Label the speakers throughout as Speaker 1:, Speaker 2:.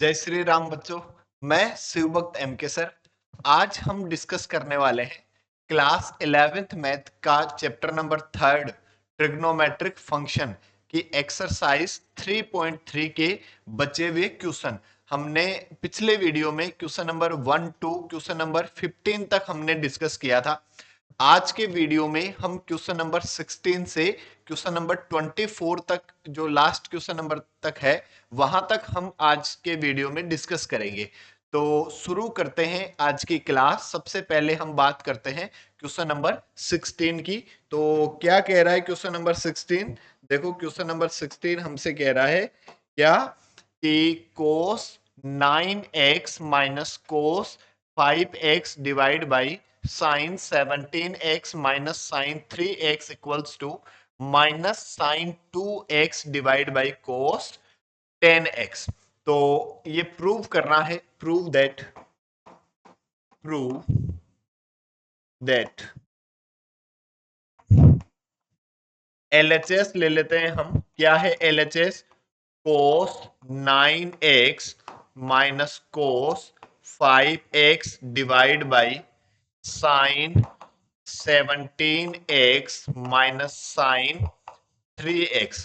Speaker 1: जय श्री राम बच्चों। मैं शिवभक्त एम के सर। आज हम डिस्कस करने वाले हैं क्लास 11th मैथ का चैप्टर नंबर 3 ट्रिग्नोमेट्रिक फंक्शन की एक्सरसाइज 3.3 के बचे हुए क्वेश्चन। हमने पिछले वीडियो में question number 1 to question number 15 तक हमने डिस्कस किया था। आज के वीडियो में हम क्वेश्चन नंबर 16 से क्वेश्चन नंबर 24 तक, जो लास्ट क्वेश्चन नंबर तक है, वहां तक हम आज के वीडियो में डिस्कस करेंगे। तो शुरू करते हैं आज की क्लास। सबसे पहले हम बात करते हैं क्वेश्चन नंबर 16 की। तो क्या कह रहा है क्वेश्चन नंबर 16? देखो, क्वेश्चन नंबर 16 हमसे कह रहा है क्या कि cos 9x minus cos 5x divide by sine 17x minus sine 3x equals to minus sine 2x divide by cos 10x। तो ये प्रूव करना है। प्रूव दैट LHS ले लेते हैं हम। क्या है LHS? Cos 9x minus cos 5x divide by sine 17x minus sine 3x।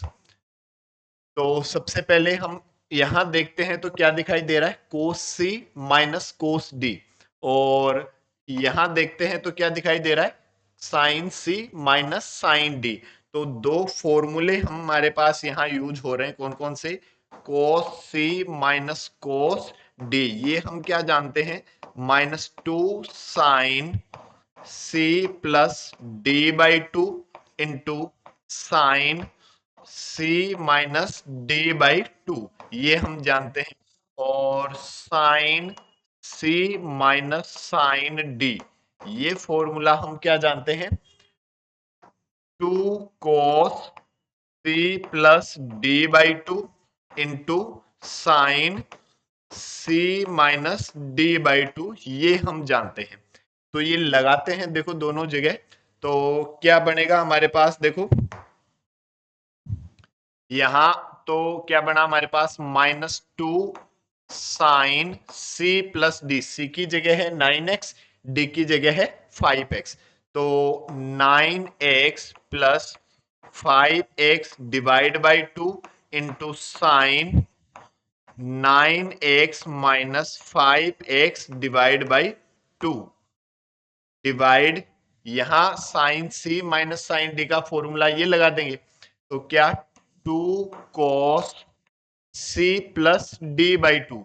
Speaker 1: तो सबसे पहले हम यहां देखते हैं तो क्या दिखाई दे रहा है? कोस सी माइनस कोस डी। और यहां देखते हैं तो क्या दिखाई दे रहा है? Sine C minus sine D. तो दो फॉर्मूले हमारे पास यहां यूज हो रहे हैं। कौन कौन से? कोस सी माइनस कोस डी, ये हम क्या जानते हैं? -2 sine C plus D by 2 into sine C minus D by 2, ये हम जानते हैं। और sine C minus sine D, ये फॉर्मूला हम क्या जानते हैं? 2 cos C plus D by 2 into sine C minus D by 2, ये हम जानते हैं। तो ये लगाते हैं, देखो दोनों जगह। तो क्या बनेगा हमारे पास? देखो यहां तो क्या बना हमारे पास? -2 साइन सी प्लस डी। सी की जगह है 9x, डी की जगह है 5x। तो 9x plus 5x divide by 2 into sine 9x minus 5x divide by 2 divide, यहां sine C minus sine D का फॉर्मूला ये लगा देंगे। तो क्या? 2 cos C plus D by 2।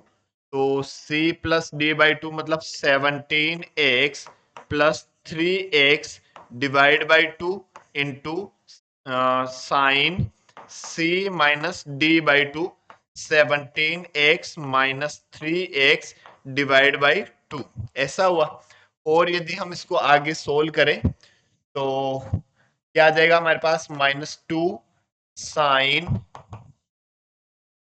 Speaker 1: तो सी प्लस डी बाई 2 मतलब 17x plus 3x divide by 2 into sine C minus D by 2, 17x minus 3x divide by 2, ऐसा हुआ। और यदि हम इसको आगे सोल्व करें तो क्या आ जाएगा हमारे पास? -2 साइन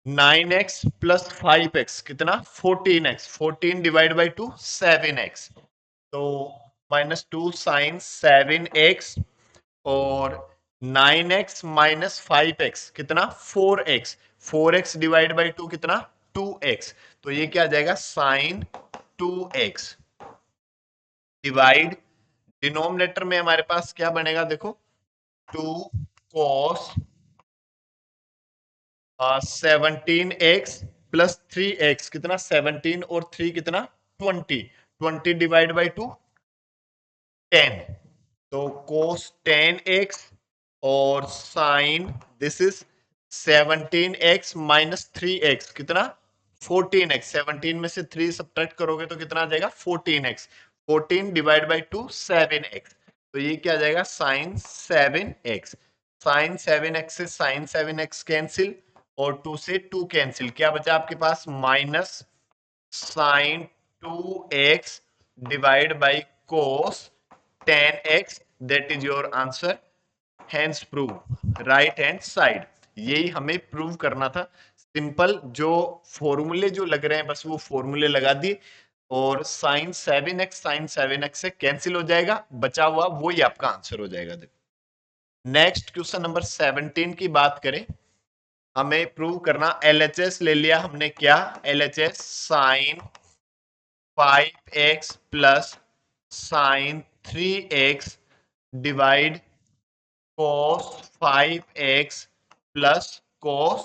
Speaker 1: 9x प्लस 5x कितना? 14x। 14 divide by 2 7x। तो -2 साइन 7x और 9x माइनस 5x कितना? 4x। 4x डिवाइड बाई 2 कितना? 2x। तो ये क्या आ जाएगा? साइन 2x डिवाइड, डिनोमिनेटर में हमारे पास क्या बनेगा? देखो 2 cos 17x प्लस 3x कितना? 17 और 3 कितना? 20। 20 डिवाइड बाई 2 10। तो cos 10x और sign, this is 17x minus 3x कितना? 14x। 17 में से 3 सब्ट्रैक्ट करोगे तो कितना आ जाएगा? 14x। 14 divide by 2 7x। तो ये क्या आ जाएगा? Sign 7x। साइन 7x से साइन 7x कैंसिल और 2 से 2 कैंसिल। क्या बचा आपके पास? Minus sine 2x divide by cos 10x, that is your answer. Hence prove right hand side. यही हमें प्रूव करना था। सिंपल, जो फॉर्मूले जो लग रहे हैं बस वो फॉर्मूले लगा दिए और साइन 7x से कैंसिल हो जाएगा। बचा हुआ वो ही आपका आंसर हो जाएगा। देखो नेक्स्ट क्वेश्चन नंबर 17 की बात करें हमें प्रूव करना, LHS ले लिया हमने, क्या LHS sine 5x plus sine 3x divide cos 5x plus cos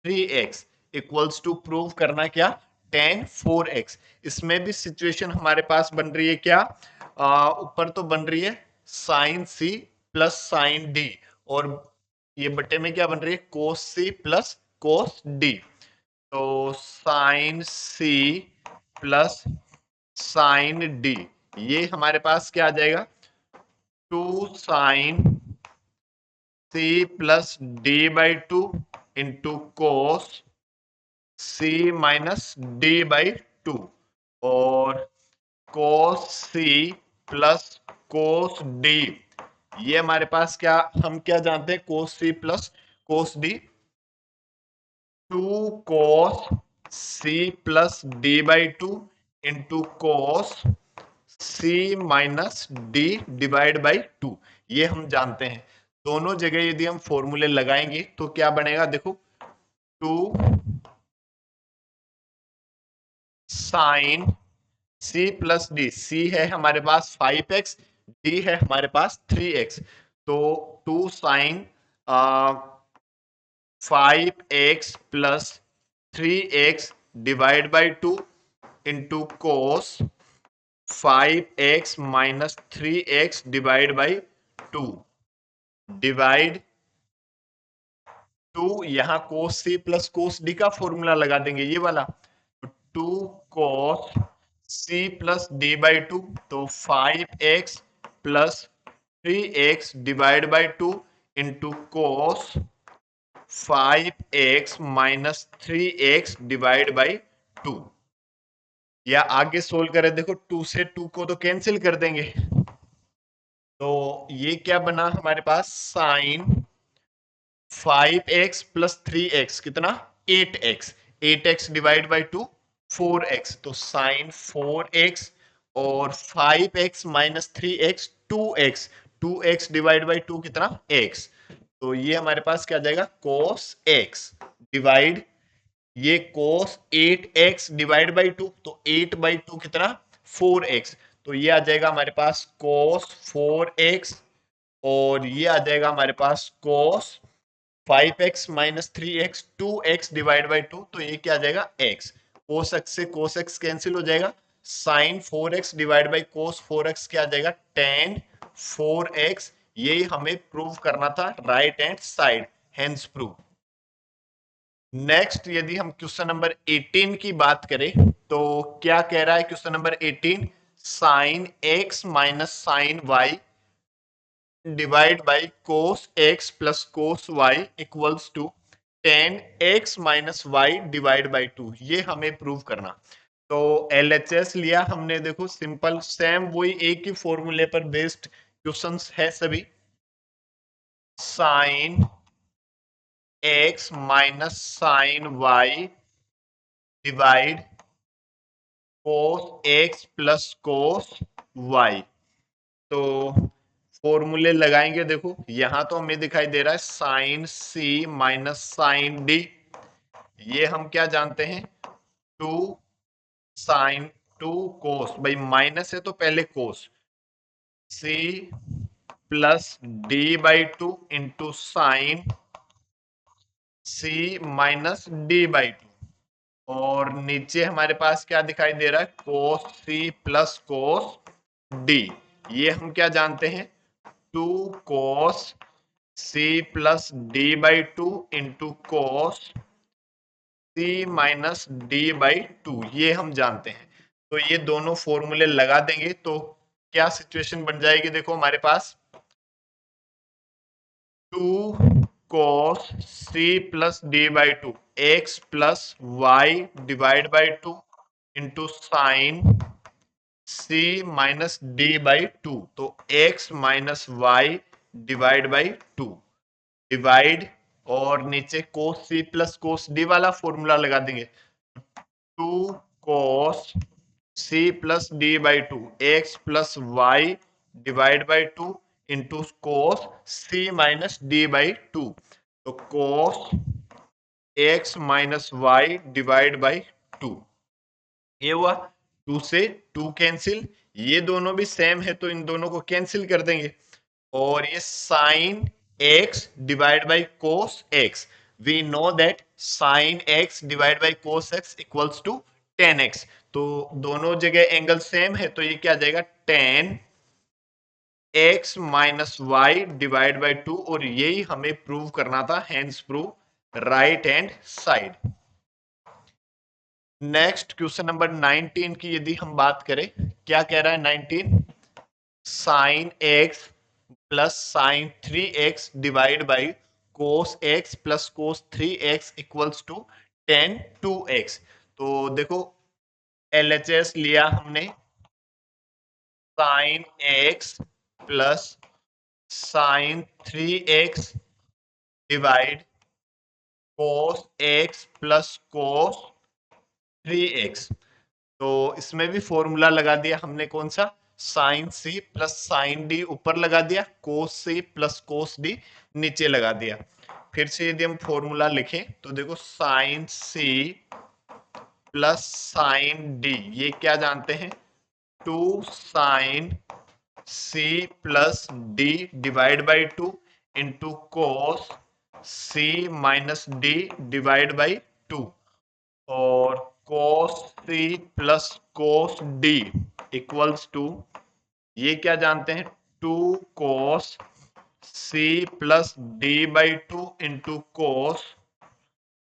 Speaker 1: 3x equals to prove करना क्या, tan 4x। इसमें भी सिचुएशन हमारे पास बन रही है क्या, ऊपर तो बन रही है sine c plus sine d, और ये बटे में क्या बन रही है cos c plus cos d। तो sine c plus sine d, ये हमारे पास क्या आ जाएगा, 2 sine c plus d by 2 into cos c minus d by 2, और cos c plus cos d, ये हमारे पास क्या, हम क्या जानते हैं, cos c plus cos d, 2 cos c plus d by 2 into cos c minus d divide by 2, ये हम जानते हैं। दोनों जगह यदि हम फॉर्मूले लगाएंगे तो क्या बनेगा, देखो 2 sine c plus D, c है हमारे पास 5x, d है हमारे पास 3x, तो 2 sine 5x plus 3x divide by 2 into cos 5x minus 3x divide by 2 divide 2, यहां cos c plus cos d का फॉर्मूला लगा देंगे, ये वाला 2 cos c plus D by 2, तो 5x plus 3x divide by 2 into cos 5x minus 3x divide by 2, या आगे solve करें, देखो 2 से 2 को तो कैंसिल कर देंगे, तो ये क्या बना हमारे पास, साइन 5x प्लस 3x कितना, 8x, 8x divide by 2 4x, तो साइन 4x, और 5x minus 3x 2x, 2x divide by 2 कितना, x, तो ये हमारे पास क्या जाएगा, cos x डिवाइड ये cos 8x डिवाइड बाई 2, तो 8 बाई 2 कितना, 4x, तो ये आ जाएगा हमारे पास cos 4x, और ये आ जाएगा हमारे पास cos 5x minus 3x 2x divide by 2, तो ये क्या आ जाएगा x, cos x से cos x कैंसिल हो जाएगा, sign 4x divide by cos 4x क्या आ जाएगा, tan 4x, ये हमें प्रूव करना था right hand side, hence prove. Next यदि हम क्वेश्चन नंबर 18 की बात करें तो क्या कह रहा है question number 18, sine x minus sine y divide by cos x plus cos y equals to tan x minus y divide by 2, ये हमें प्रूव करना। तो LHS लिया हमने, देखो सिंपल सेम वही एक ही फॉर्मूले पर बेस्ड क्वेश्चंस है सभी, sine x minus sine y divide cos x plus cos y, तो फॉर्मूले लगाएंगे, देखो यहां तो हमें दिखाई दे रहा है sine c minus sine d, ये हम क्या जानते हैं 2 साइन 2 कोस, भाई माइनस है तो पहले कोस, c plus d by 2 into sine c minus d by 2, और नीचे हमारे पास क्या दिखाई दे रहा है, कोस c प्लस कोस d, ये हम क्या जानते हैं 2 cos c plus d by 2 into cos c minus d by 2, ये हम जानते हैं। तो ये दोनों फॉर्मूले लगा देंगे तो क्या सिचुएशन बन जाएगी, देखो हमारे पास 2 cos c plus d by 2 x plus y divide by 2 into sine c minus d by 2, तो x minus y divide by 2 divide, और नीचे cos c plus cos d वाला फॉर्मूला लगा देंगे, 2 cos c plus d by 2 x plus y divide by 2 into cos c minus d by 2, तो cos X minus Y divide by 2। ये हुआ, 2 से 2 cancel, ये दोनों भी सेम है तो इन दोनों को कैंसिल कर देंगे। और ये sine X divide by cos X, we know that sine X divide by cos X equals to 10x। तो दोनों जगह एंगल सेम है तो ये क्या आ जाएगा 10x minus Y divide by 2, और यही हमें प्रूव करना था, hence prove right hand side. Next question number 19 की यदि हम बात करें, क्या कह रहा है 19, sine X plus sine 3x divide by cos X plus cos 3x equals to 10 2x। तो देखो LHS लिया हमने, sine X plus sine 3x divide cos X plus cos 3x। तो इसमें भी फॉर्मूला लगा दिया हमने, कौन सा, साइन सी प्लस साइन डी ऊपर लगा दिया, कोस सी प्लस कोस डी नीचे लगा दिया। फिर से यदि हम फॉर्मूला लिखें तो देखो साइन सी प्लस साइन डी, ये क्या जानते हैं, 2 sine C plus d divide by 2 into cos c minus d divide by 2, और cos c plus cos d equals to, ये क्या जानते हैं, 2 cos c plus D by 2 into cos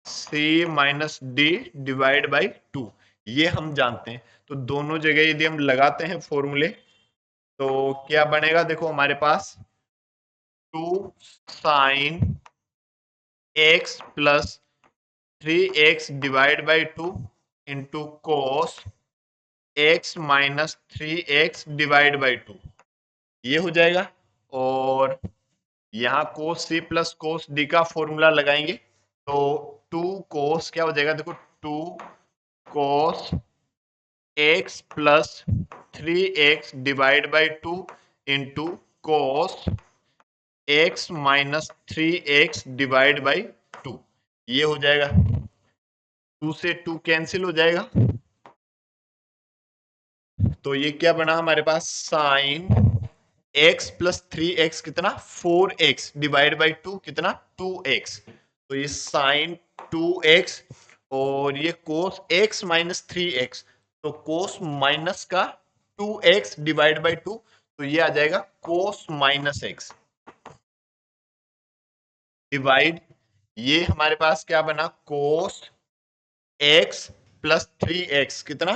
Speaker 1: c minus d divide by 2, ये हम जानते हैं। तो दोनों जगह यदि हम लगाते हैं फॉर्मूले तो क्या बनेगा, देखो हमारे पास 2 sine X plus 3x divide by 2 into cos x minus 3x divide by 2, ये हो जाएगा। और यहाँ कोस c प्लस कोस d का फॉर्मूला लगाएंगे तो 2 कोस क्या हो जाएगा, देखो 2 कोस x plus 3x divide by 2 into cos x minus 3x divide by 2, ये हो जाएगा। 2 से 2 कैंसिल हो जाएगा, तो ये क्या बना हमारे पास, साइन x प्लस 3x कितना 4x डिवाइड बाई 2 कितना 2x, तो ये साइन 2x, और ये कोस x माइनस 3x, तो कोस माइनस का 2x डिवाइड बाई 2, तो ये आ जाएगा कोस माइनस x डिवाइड, ये हमारे पास क्या बना, कोस x प्लस 3x कितना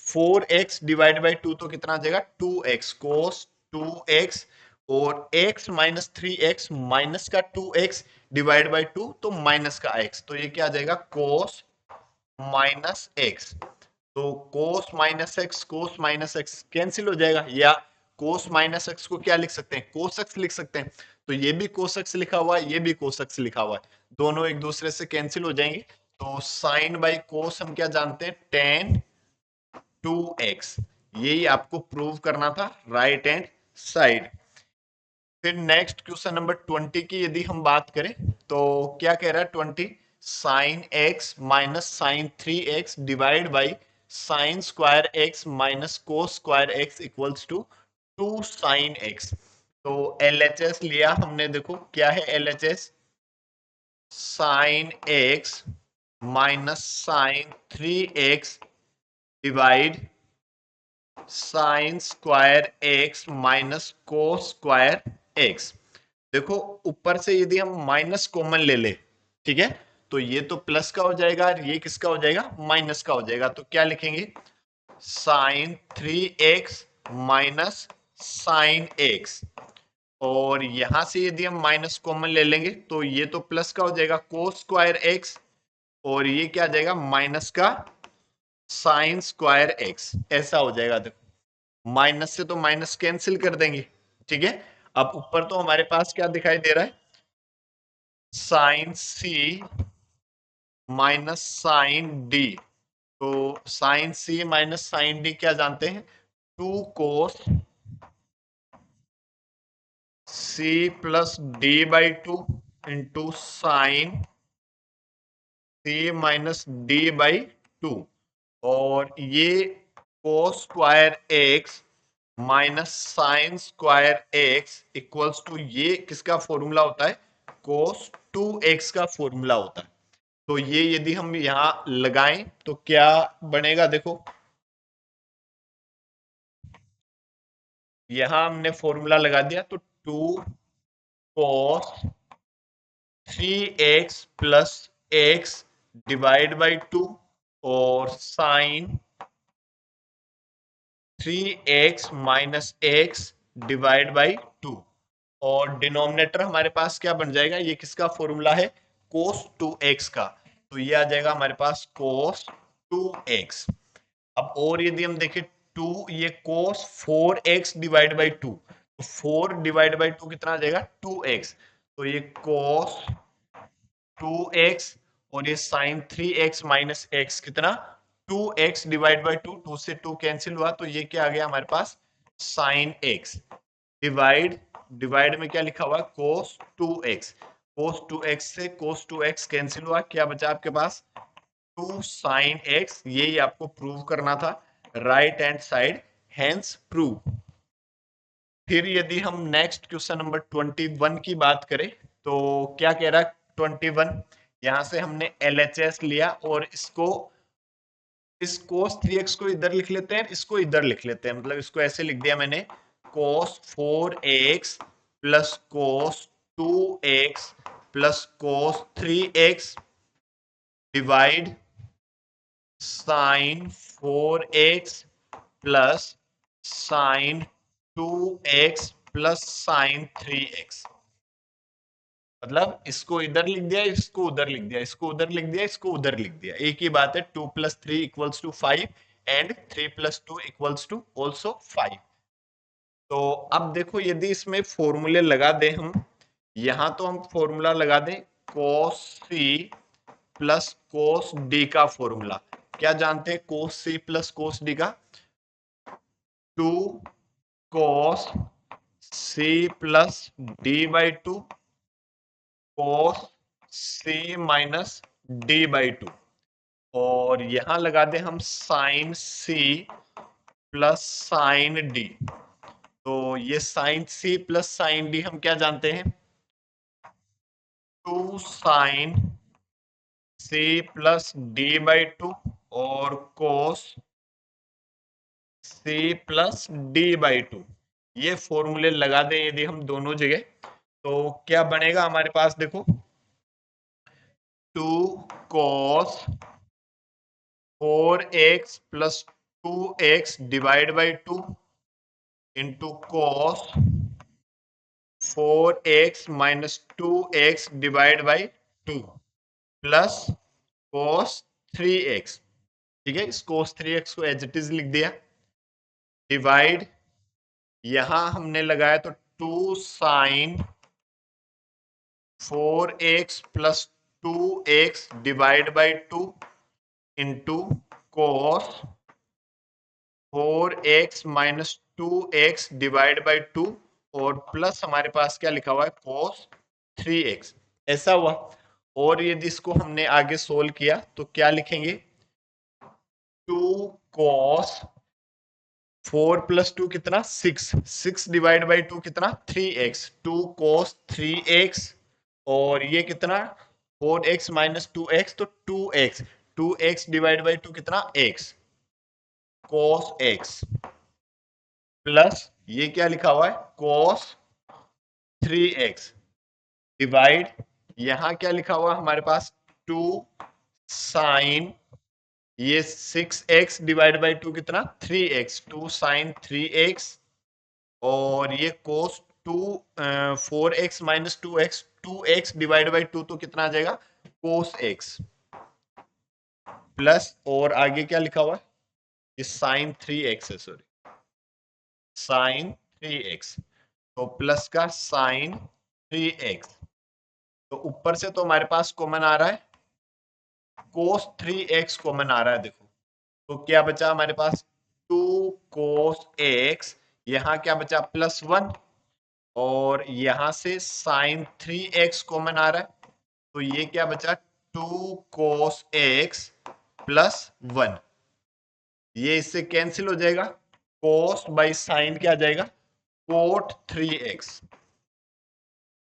Speaker 1: 4x डिवाइड बाई 2, तो कितना आ जाएगा 2x, कोस 2x, और x माइनस 3x माइनस का 2x डिवाइड बाई 2 तो माइनस का x, तो ये क्या आ जाएगा कोस माइनस x। तो कोस माइनस एक्स कैंसिल हो जाएगा, या कोस माइनस एक्स को क्या लिख सकते हैं, कोस एक्स लिख सकते हैं। तो ये भी कोस एक्स लिखा हुआ है, ये भी कोस एक्स लिखा हुआ है, दोनों एक दूसरे से कैंसिल हो जाएंगे। तो साइन बाई कोस हम क्या जानते हैं, टेन 2x, यही आपको प्रूव करना था राइट हैंड साइड। फिर नेक्स्ट क्वेश्चन नंबर 20 की यदि हम बात करें तो क्या कह रहा है 20, sine x minus sine 3x divide by sine square x minus cos square x equals to 2 sine x. तो LHS लिया हमने, देखो क्या है LHS, sine x minus sine 3x divide sine square x minus cos square x. देखो ऊपर से यदि हम माइनस कॉमन ले ले, ठीक है, तो ये तो प्लस का हो जाएगा और ये किसका हो जाएगा, माइनस का हो जाएगा। तो क्या लिखेंगे, sign 3x minus sign x, और यहां से यदि हम माइनस कॉमन ले लेंगे तो ये तो प्लस का हो जाएगा कोस स्क्वायर एक्स, और ये क्या आ जाएगा माइनस का साइन स्क्वायर एक्स, ऐसा हो जाएगा। देखो माइनस से तो माइनस कैंसिल कर देंगे, ठीक है। अब ऊपर तो हमारे पास क्या दिखाई दे रहा है, sine C minus sine D, तो sine C minus sine D क्या जानते हैं, 2 cos C plus D by 2 into sine c minus D by 2 और ये cos square x minus sine square x equals to, ये किसका फॉर्मूला होता है? cos 2x का फॉर्मूला होता है। तो ये यदि हम यहां लगाएं तो क्या बनेगा? देखो यहां हमने फॉर्मूला लगा दिया तो 2 cos 3x plus x divide by 2 और sine 3x minus x divide by 2 और डिनोमिनेटर हमारे पास क्या बन जाएगा? ये किसका फॉर्मूला है? cos 2x का। तो ये आ जाएगा हमारे पास cos 2x। अब और यदि हम देखें 2, ये cos 4x डिवाइड बाई 2, तो 4 डिवाइड बाई 2 कितना आ जाएगा? 2x। तो ये cos 2x और ये sin 3x माइनस x कितना? 2x डिवाइड बाई 2, 2 से 2 कैंसिल हुआ तो ये क्या आ गया हमारे पास? sin x डिवाइड, डिवाइड में क्या लिखा हुआ? cos 2x। cos 2x से cos 2x कैंसिल हुआ, क्या बचा आपके पास? 2 sin x। यही आपको प्रूव करना था, right hand side, hence prove. फिर यदि हम नेक्स्ट क्वेश्चन नंबर 21 की बात करें तो क्या कह रहा है 21? यहां से हमने LHS लिया और इसको, इस cos 3x को इधर लिख लेते हैं, इसको इधर लिख लेते हैं, मतलब इसको ऐसे लिख दिया मैंने, cos 4x plus cos 2x plus cos 3x divide sin 4x plus sin 2x plus sin 3x। मतलब इसको इधर लिख दिया, इसको उधर लिख दिया, इसको उधर लिख दिया, इसको उधर लिख दिया, एक ही बात है। 2 plus 3 equals to 5 and 3 plus 2 equals to also 5। तो अब देखो यदि इसमें फॉर्मूले लगा दें हम, यहां तो हम फॉर्मूला लगा दें cos c plus cos d का फॉर्मूला। क्या जानते हैं cos c plus cos d का? 2 cos c plus d by 2 cos c minus d by 2 और यहां लगा दें हम sin c plus sin d। तो ये sin c plus sin d हम क्या जानते हैं? 2 sin c plus d by 2 और cos c plus d by 2। ये फॉर्मूले लगा दें यदि हम दोनों जगह, तो क्या बनेगा हमारे पास? देखो 2 cos 4x plus 2x divide by 2 into cos 4x minus 2x divide by 2 plus cos 3x। ठीक है, इस cos 3x को एज इट इज लिख दिया, डिवाइड यहां हमने लगाया तो 2 sine 4x plus 2x divide by 2 into cos 4x minus 2x divide by 2 और प्लस हमारे पास क्या लिखा हुआ है? cos 3x। ऐसा हुआ। और यदि इसको हमने आगे सोल्व किया तो क्या लिखेंगे? 2 cos 4 प्लस 2 कितना? 6, 6 डिवाइड बाई 2 कितना? 3x, 2 cos 3x और ये कितना? 4x माइनस 2x तो 2x, 2x डिवाइड बाई 2 कितना? x, cos x प्लस ये क्या लिखा हुआ है? cos 3x डिवाइड यहां क्या लिखा हुआ है हमारे पास? 2 साइन, ये 6x डिवाइड बाई 2 कितना? 3x, 2 साइन 3x और ये cos 2 4x minus 2x, 2x divide by 2 तो कितना आ जाएगा? cos x प्लस और आगे क्या लिखा हुआ है? ये साइन 3x है, सॉरी साइन 3x, तो प्लस का साइन 3x। तो ऊपर से तो हमारे पास कॉमन आ रहा है, cos 3x कॉमन आ रहा है। देखो तो क्या बचा हमारे पास? 2 cos x, यहां क्या बचा? प्लस 1 और यहां से साइन 3x कॉमन आ रहा है तो ये क्या बचा? 2 cos x प्लस 1, ये इससे कैंसिल हो जाएगा, cos बाई साइन क्या आ जाएगा, cot 3x।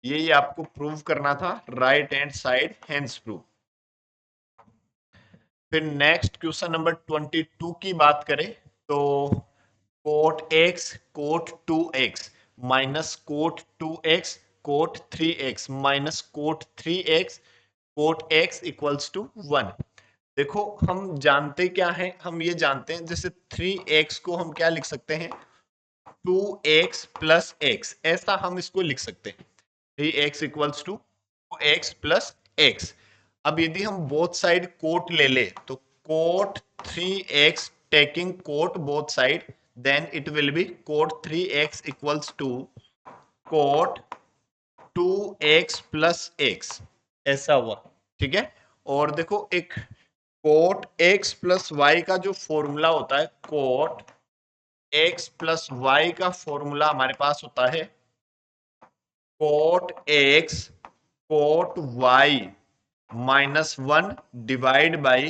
Speaker 1: यही आपको प्रूव करना था, right hand side hence prove. फिर नेक्स्ट क्वेश्चन नंबर 22 की बात करें तो cot x cot 2x minus cot 2x cot 3x minus cot 3x cot x equals to 1। देखो हम जानते क्या है, हम ये जानते हैं जैसे 3x को हम क्या लिख सकते हैं, 2x प्लस x, ऐसा हम इसको लिख सकते हैं, 3x equals to 2x plus x। अब यदि हम बोथ साइड कोट ले ले तो cot 3x taking cot both side, then it will be cot 3x equals to cot 2x plus x, ऐसा हुआ, ठीक है। और देखो एक कोट x प्लस y का जो फॉर्मूला होता है, कोट x प्लस y का फॉर्मूला हमारे पास होता है cot x cot y minus 1 divide by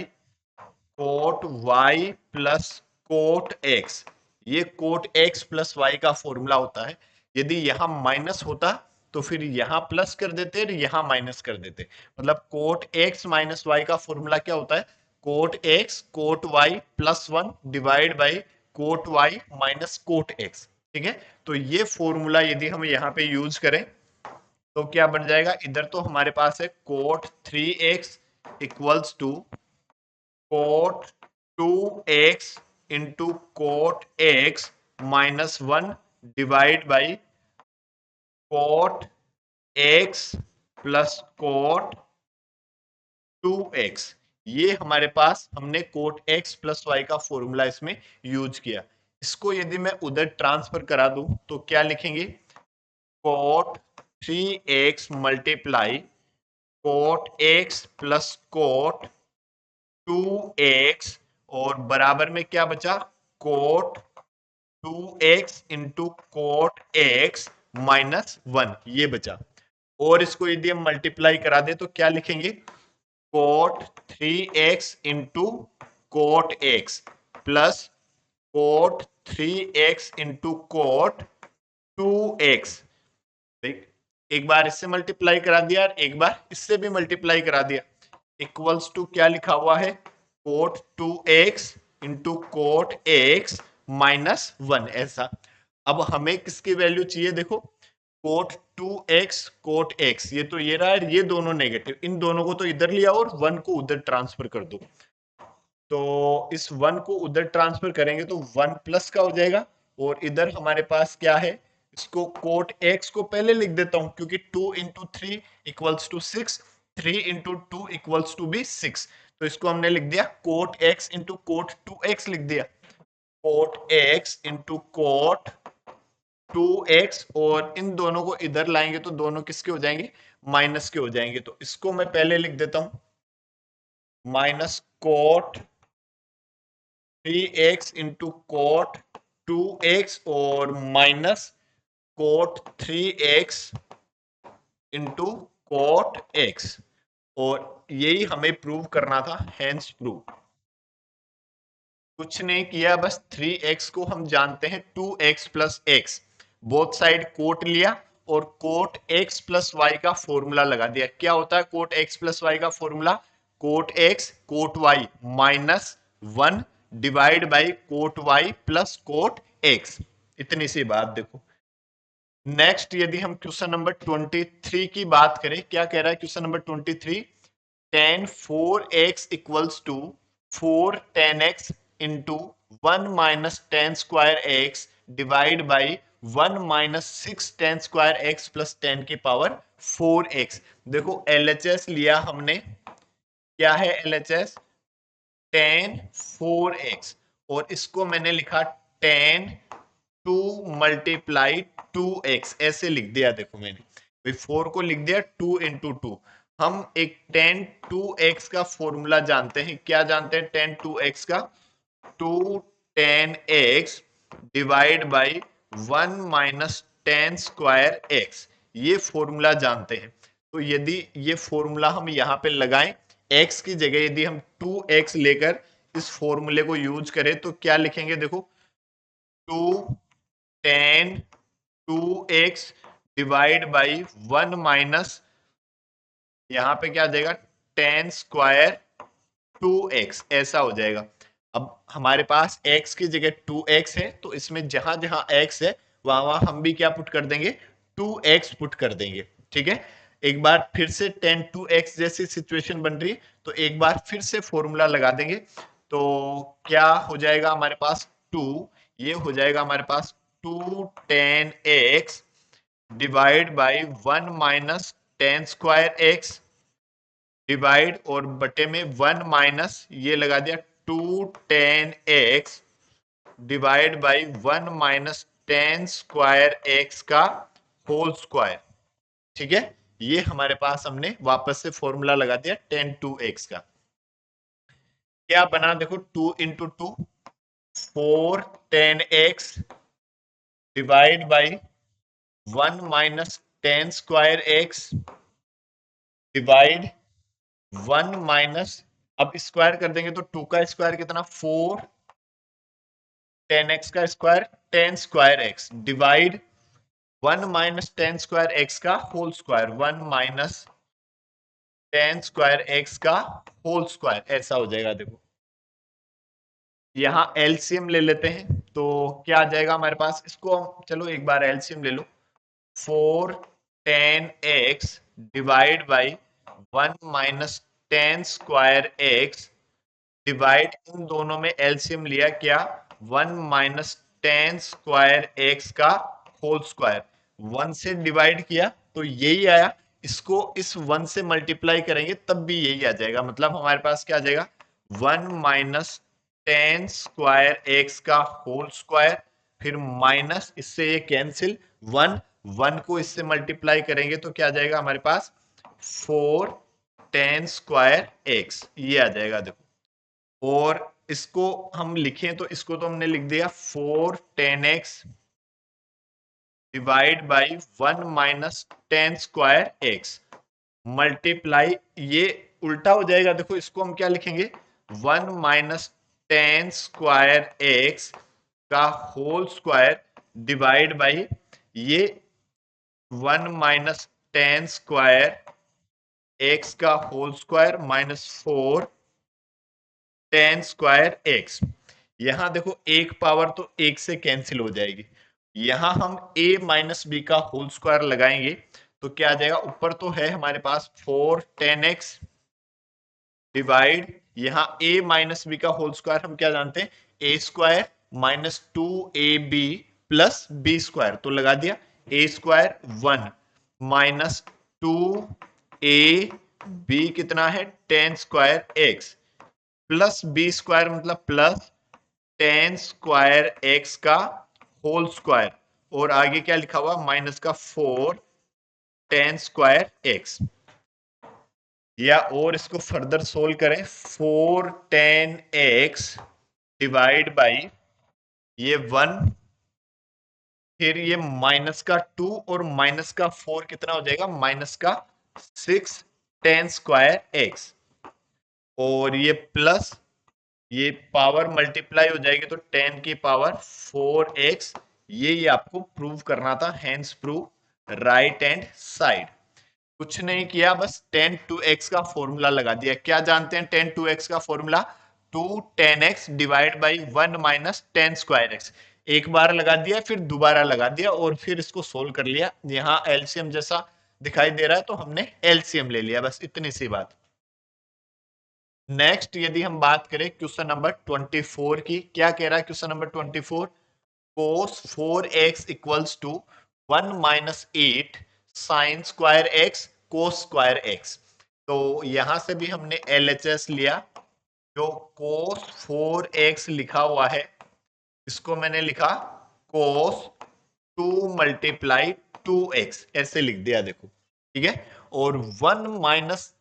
Speaker 1: cot y plus cot x। ये कोट x प्लस y का फॉर्मूला होता है। यदि यहां माइनस होता तो फिर यहां प्लस कर देते और यहां माइनस कर देते, मतलब कोट x माइनस y का फॉर्मूला क्या होता है, cot x cot y plus 1 divide by cot y minus cot x, ठीक है। तो ये फॉर्मूला यदि हम यहाँ पे यूज करें तो क्या बन जाएगा, इधर तो हमारे पास है cot 3x equals to cot 2x into cot x minus 1 divide by cot x plus cot 2x। ये हमारे पास हमने कोट x प्लस y का फॉर्मूला इसमें यूज किया। इसको यदि मैं उधर ट्रांसफर करा दूं तो क्या लिखेंगे, cot 3x multiply cot x plus cot 2x और बराबर में क्या बचा, cot 2x into cot x minus 1, ये बचा। और इसको यदि हम मल्टीप्लाई करा दे तो क्या लिखेंगे, cot 3x into cot x plus cot 3x into cot 2x। एक बार इससे मल्टीप्लाई करा दिया और एक बार इससे भी मल्टीप्लाई करा दिया, इक्वल्स टू क्या लिखा हुआ है, cot 2x into cot x minus 1, ऐसा। अब हमें किसकी वैल्यू चाहिए, देखो कोट 2x कोट x, ये तो ये रहा है, ये दोनों नेगेटिव, इन दोनों को तो इधर लिया और 1 को उधर ट्रांसफर कर दो। तो इस 1 को उधर ट्रांसफर करेंगे तो 1 प्लस का हो जाएगा, और इधर हमारे पास क्या है, इसको कोट x को पहले लिख देता हूं क्योंकि 2 into 3 equals to 6, 3 into 2 equals to भी 6, तो इसको हमने लिख दिया coat x into cot 2x लिख दिया, coat x into cot 2x, और इन दोनों को इधर लाएंगे तो दोनों किसके हो जाएंगे, माइनस के हो जाएंगे। तो इसको मैं पहले लिख देता हूं minus cot 3x into cot 2x और minus cot 3x into cot x, और यही हमें प्रूव करना था, हेंस प्रूव। कुछ नहीं किया, बस 3x को हम जानते हैं 2x plus x, both side cot लिया और कोट x प्लस y का फॉर्मूला लगा दिया। क्या होता है कोट x प्लस y का formula, cot x cot y minus 1 divide by cot y plus cot x, इतनी सी बात। देखो नेक्स्ट यदि हम क्वेश्चन नंबर 23 की बात करें, क्या कह रहा है question number 23, tan 4x equals to 4 tan x into 1 minus tan square x divide by 1 minus 6 tan square x plus 10 की पावर 4x। देखो LHS लिया हमने, क्या है LHS, tan 4x, और इसको मैंने लिखा tan 2 मल्टीप्लाई 2x, ऐसे लिख दिया। देखो मैंने 4 को लिख दिया 2 इंटू 2। हम एक tan 2x का फॉर्मूला जानते हैं, क्या जानते हैं tan 2x का, 2 tan x divide by 1 minus tan square x, ये फॉर्मूला जानते हैं। तो यदि ये फॉर्मूला हम यहाँ पे लगाएं x की जगह यदि हम 2x लेकर इस फॉर्मूले को यूज करें तो क्या लिखेंगे, देखो 2 tan 2x divide by 1 minus, यहां पे क्या आ जाएगा tan स्क्वायर 2x, ऐसा हो जाएगा। अब हमारे पास x की जगह 2x है, तो इसमें जहां जहां x है वहां वहां हम भी क्या पुट कर देंगे, 2x पुट कर देंगे। ठीक है, एक बार फिर से tan 2x जैसी सिचुएशन बन रही है, तो एक बार फिर से फॉर्मूला लगा देंगे। तो क्या हो जाएगा हमारे पास 2, ये हो जाएगा हमारे पास 2 tan x divide by 1 minus tan square x divide और बटे में 1 माइनस ये लगा दिया 2 tan x divide by 1 minus tan square x का होल स्क्वायर। ठीक है, ये हमारे पास हमने वापस से फॉर्मूला लगा दिया tan 2x का। क्या बना, देखो 2 into 2 4 tan x divide by 1 minus tan square x divide 1 minus, अब स्क्वायर कर देंगे तो 2 का स्क्वायर कितना 4 tan x का square tan square x divide 1 minus tan square x का whole square, 1 minus tan square x का होल स्क्वायर, ऐसा हो जाएगा। देखो यहां एलसीएम ले लेते हैं तो क्या आ जाएगा हमारे पास, इसको हम चलो एक बार एलसीएम ले लो, 4 tan x divide by 1 minus tan square x divide, इन दोनों में एलसीएम लिया क्या 1 माइनस tan स्क्वायर x का होल स्क्वायर, 1 से डिवाइड किया तो यही आया, इसको इस 1 से मल्टीप्लाई करेंगे तब भी यही आ जाएगा। मतलब हमारे पास क्या आ जाएगा 1 माइनस tan स्क्वायर x का होल स्क्वायर, फिर माइनस इससे ये कैंसिल 1, 1 को इससे मल्टीप्लाई करेंगे तो क्या आ जाएगा हमारे पास 4 tan स्क्वायर x, ये आ जाएगा। देखो और इसको हम लिखें तो इसको तो हमने लिख दिया 4 tan x divide by 1 minus tan square x multiply, ये उल्टा हो जाएगा। देखो इसको हम क्या लिखेंगे 1 माइनस tan स्क्वायर x का होल स्क्वायर डिवाइड बाई ये 1 माइनस tan स्क्वायर x का whole square minus 4 tan square x। यहां देखो एक पावर तो एक से कैंसिल हो जाएगी, यहां हम a माइनस बी का होल स्क्वायर लगाएंगे तो क्या आ जाएगा, ऊपर तो है हमारे पास 4 tan x डिवाइड, यहां a माइनस बी का होल स्क्वायर हम क्या जानते हैं a square minus 2ab plus b square, तो लगा दिया a स्क्वायर 1 माइनस 2ab कितना है tan square x plus b square मतलब प्लस tan स्क्वायर x का होल स्क्वायर, और आगे क्या लिखा हुआ माइनस का 4 tan स्क्वायर x, या और इसको फर्दर सोल्व करें 4 tan x डिवाइड बाई ये 1, फिर ये माइनस का 2 और माइनस का 4 कितना हो जाएगा माइनस का 6 tan स्क्वायर x, और ये प्लस ये पावर मल्टीप्लाई हो जाएगी तो 10 की पावर 4x, ये आपको प्रूव करना था, hence prove right hand side. कुछ नहीं किया, बस tan 2x का फॉर्मूला लगा दिया। क्या जानते हैं tan 2x का formula 2 tan x divide by 1 minus tan square x, एक बार लगा दिया फिर दोबारा लगा दिया और फिर इसको सोल्व कर लिया। यहाँ एलसीएम जैसा दिखाई दे रहा है तो हमने एलसीएम ले लिया, बस इतनी सी बात। नेक्स्ट यदि हम बात करें क्वेश्चन नंबर 24 की, क्या कह रहा है question number 24, cos 4x equals to 1 minus 8 sine square x cos square x। तो यहां से भी हमने LHS लिया, जो cos 4x लिखा हुआ है इसको मैंने लिखा cos 2 मल्टीप्लाई 2x, ऐसे लिख दिया। देखो ठीक है, और 1 माइनस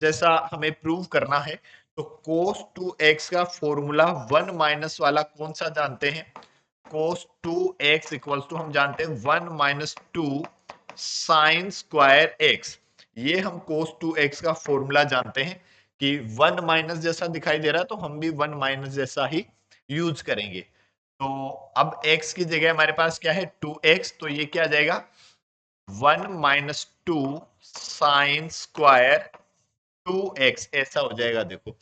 Speaker 1: जैसा हमें प्रूव करना है तो cos 2x का फॉर्मूला 1 माइनस वाला कौन सा जानते हैं, cos 2x इक्वल्स टू हम जानते हैं 1 माइनस 2 साइन स्क्वायर x, ये हम cos 2x का फॉर्मूला जानते हैं। कि 1 माइनस जैसा दिखाई दे रहा है तो हम भी 1 माइनस जैसा ही यूज करेंगे। तो अब x की जगह हमारे पास क्या है 2x, तो ये क्या आ जाएगा 1 माइनस 2 साइन स्क्वायर 2x ऐसा हो जाएगा देखो।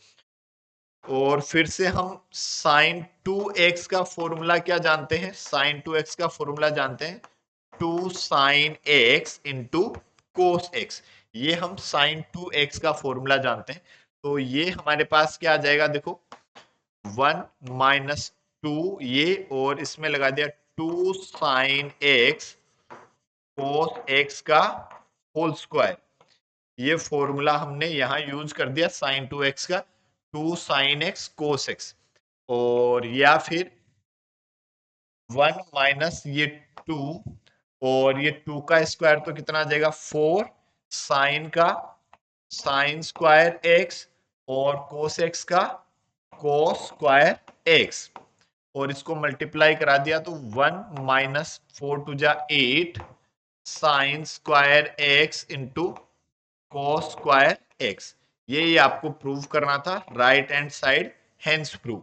Speaker 1: और फिर से हम साइन 2x का फॉर्मूला क्या जानते हैं, साइन 2x का फॉर्मूला जानते हैं 2 sine x into cos x। ये हम साइन 2x का फॉर्मूला जानते हैं। तो ये हमारे पास क्या आ जाएगा देखो 1 माइनस 2 ये, और इसमें लगा दिया 2 साइन x कोस x का होल स्क्वायर। ये फॉर्मूला हमने यहां यूज कर दिया साइन 2x का, 2 साइन x कोस x। और या फिर 1 माइनस ये 2, और ये 2 का स्क्वायर तो कितना आ जाएगा 4 साइन का साइन स्क्वायर x और कोस x का कोस स्क्वायर x, और इसको मल्टीप्लाई करा दिया तो 1 माइनस 4 टू जा 8 साइन स्क्वायर x इंटू कोस स्क्वायर x। ये आपको प्रूव करना था right hand side, hence prove.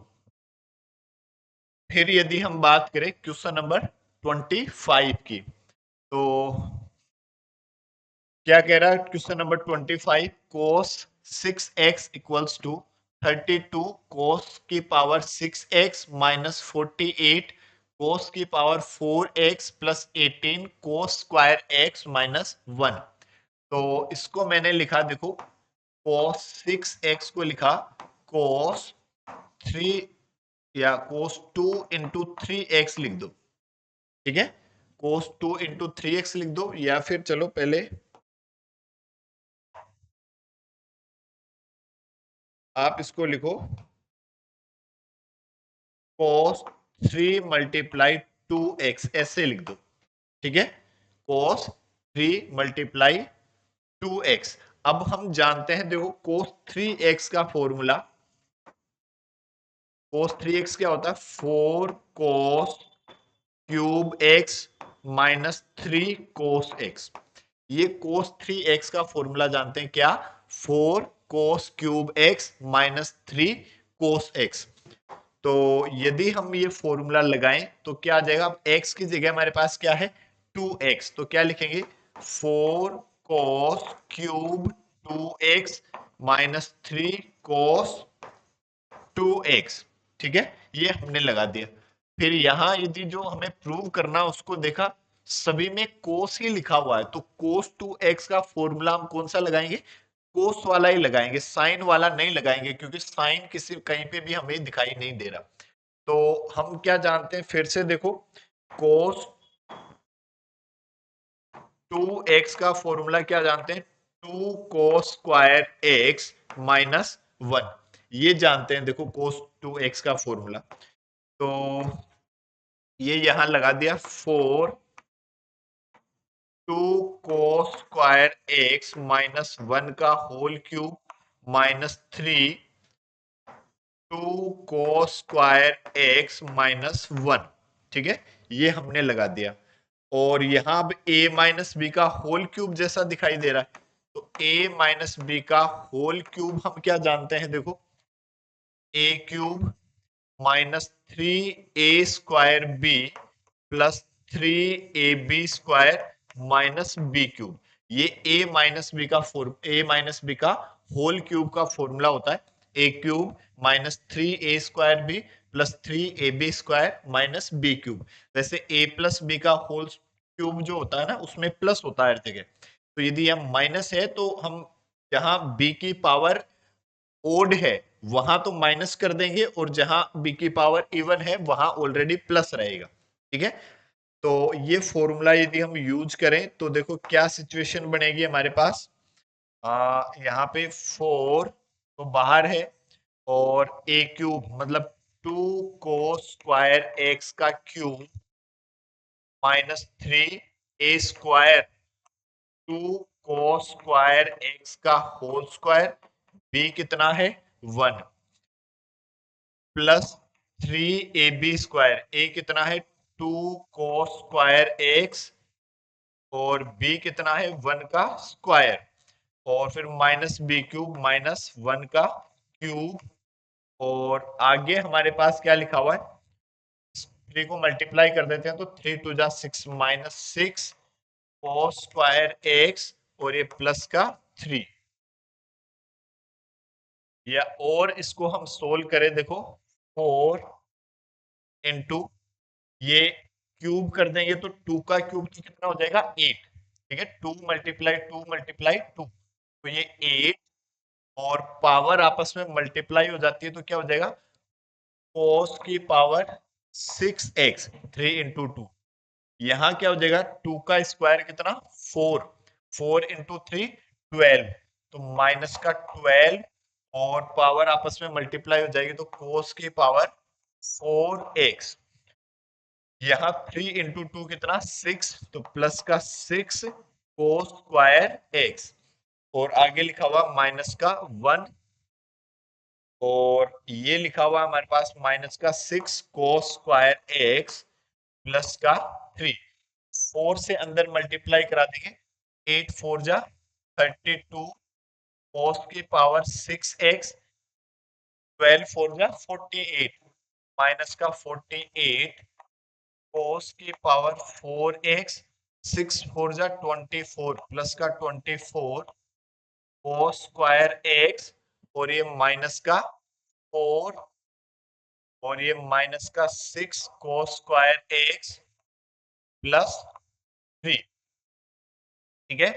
Speaker 1: फिर यदि हम बात करें क्वेश्चन नंबर 25 की, तो क्या कह रहा है question number 25, cos 6x equals to 32 cos की पावर 6x माइनस 48 कोस की power 4x plus 18 cos square x minus 1। तो इसको मैंने लिखा देखो कोस 6x को लिखा कोस 3 या कोस 2 इंटू 3x लिख दो, ठीक है, कोस 2 इंटू 3x लिख दो, या फिर चलो पहले आप इसको लिखो cos 3 मल्टीप्लाई 2x ऐसे लिख दो, ठीक है, cos 3 मल्टीप्लाई 2x। अब हम जानते हैं देखो cos 3x का फॉर्मूला, cos 3x क्या होता है 4 cos cube x minus 3 cos x। ये cos 3x का फॉर्मूला जानते हैं क्या 4 cos cube x minus 3 cos x। तो यदि हम ये फॉर्मूला लगाएं तो क्या आ जाएगा, अब x की जगह हमारे पास क्या है 2x, तो क्या लिखेंगे 4 cos cube 2x minus 3 cos 2x, ठीक है, ये हमने लगा दिया। फिर यहां यदि जो हमें प्रूव करना उसको देखा, सभी में कोस ही लिखा हुआ है, तो कोस 2x का फॉर्मूला हम कौन सा लगाएंगे, कोस वाला ही लगाएंगे, साइन वाला नहीं लगाएंगे, क्योंकि साइन किसी कहीं पे भी हमें दिखाई नहीं दे रहा। तो हम क्या जानते हैं फिर से देखो कोस 2x का फॉर्मूला क्या जानते हैं 2 कोस स्क्वायर x माइनस 1, ये जानते हैं देखो कोस 2x का फॉर्मूला। तो ये यहां लगा दिया 4 2 कोस स्क्वायर x माइनस 1 का whole cube minus 3 2 cos square x minus 1, ठीक है, ये हमने लगा दिया। और यहां अब a माइनस बी का होल क्यूब जैसा दिखाई दे रहा है, तो a माइनस बी का होल क्यूब हम क्या जानते हैं देखो a cube minus 3a square b plus 3ab square minus b cube. ये a माइनस बी का होल क्यूब का फॉर्मूला होता है a cube minus 3a square b plus 3ab square minus b cube. वैसे a प्लस बी का whole cube जो होता है ना उसमें प्लस होता है हर जगह, तो यदि हम माइनस है तो हम जहां b की पावर ओड है वहां तो माइनस कर देंगे, और जहां बी की पावर इवन है वहां ऑलरेडी प्लस रहेगा, ठीक है। तो ये फॉर्मूला यदि हम यूज करें तो देखो क्या सिचुएशन बनेगी हमारे पास, यहाँ पे 4 तो बाहर है, और ए क्यूब मतलब 2 कोस स्क्वायर एक्स का क्यूब माइनस 3 ए स्क्वायर 2 कोस स्क्वायर एक्स का होल स्क्वायर, बी कितना है 1 प्लस 3ab स्क्वायर, ए कितना है 2 कोस स्क्वायर एक्स और b कितना है 1 का स्क्वायर। और फिर माइनस बी क्यूब माइनस 1 का क्यूब, और आगे हमारे पास क्या लिखा हुआ है, 3 को मल्टीप्लाई कर देते हैं तो 3 टू जा 6 माइनस 6 कोस स्क्वायर एक्स, और ये प्लस का 3, या और इसको हम सोल्व करें, देखो 4 इंटू, ये क्यूब कर देंगे तो 2 का क्यूब तो कितना हो जाएगा 8, ठीक है, 2 मल्टीप्लाई 2 मल्टीप्लाई 2, तो ये 8, और पावर आपस में मल्टीप्लाई हो जाती है तो क्या हो जाएगा कोस की पावर 6x, 3 इंटू 2, यहां क्या हो जाएगा 2 का स्क्वायर कितना 4, 4 इंटू 3 12, तो माइनस का 12, और पावर आपस में मल्टीप्लाई हो जाएगी तो कोस की पावर 4x, यहाँ 3 इंटू 2 कितना 6, तो प्लस का 6 कोस स्क्वायर एक्स, और आगे लिखा हुआ माइनस का 1, और ये लिखा हुआ हमारे पास माइनस का 6 कोस स्क्वायर एक्स प्लस का 3, 4 से अंदर मल्टीप्लाई करा देंगे, 8 4 जा 32 कोस की पावर 6x, 12 4 जा 48 माइनस का 48 कोस की पावर 4x, 6 4 जा 24 प्लस का 24 कोस स्क्वायर x, और ये माइनस का 4, और ये माइनस का 6 कोस स्क्वायर x प्लस 3, ठीक है,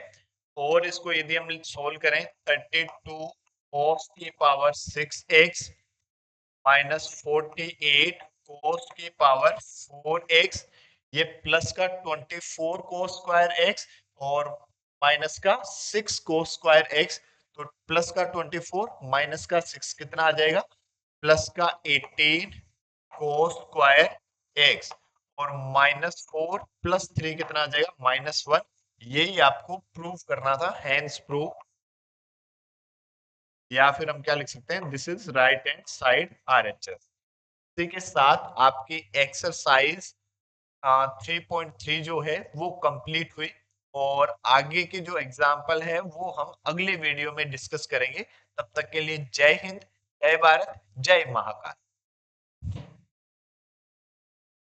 Speaker 1: और इसको यदि हम सोल्व करें 32 कोस की पावर 6x माइनस 48 कोस की पावर 4x, ये प्लस का 24 कोस स्क्वायर x, और माइनस का 6 कोस स्क्वायर x, तो प्लस का 24 माइनस का 6 कितना आ जाएगा प्लस का 18 कोस स्क्वायर x, और माइनस 4 प्लस 3 कितना आ जाएगा माइनस 1, यही आपको प्रूव करना था, हैंस प्रूव, या फिर हम क्या लिख सकते हैं, this is right hand side RHS। इसी के साथ आपकी एक्सरसाइज 3.3 जो है वो कंप्लीट हुई, और आगे की जो एग्जाम्पल है वो हम अगले वीडियो में डिस्कस करेंगे। तब तक के लिए जय हिंद, जय भारत, जय महाकाल।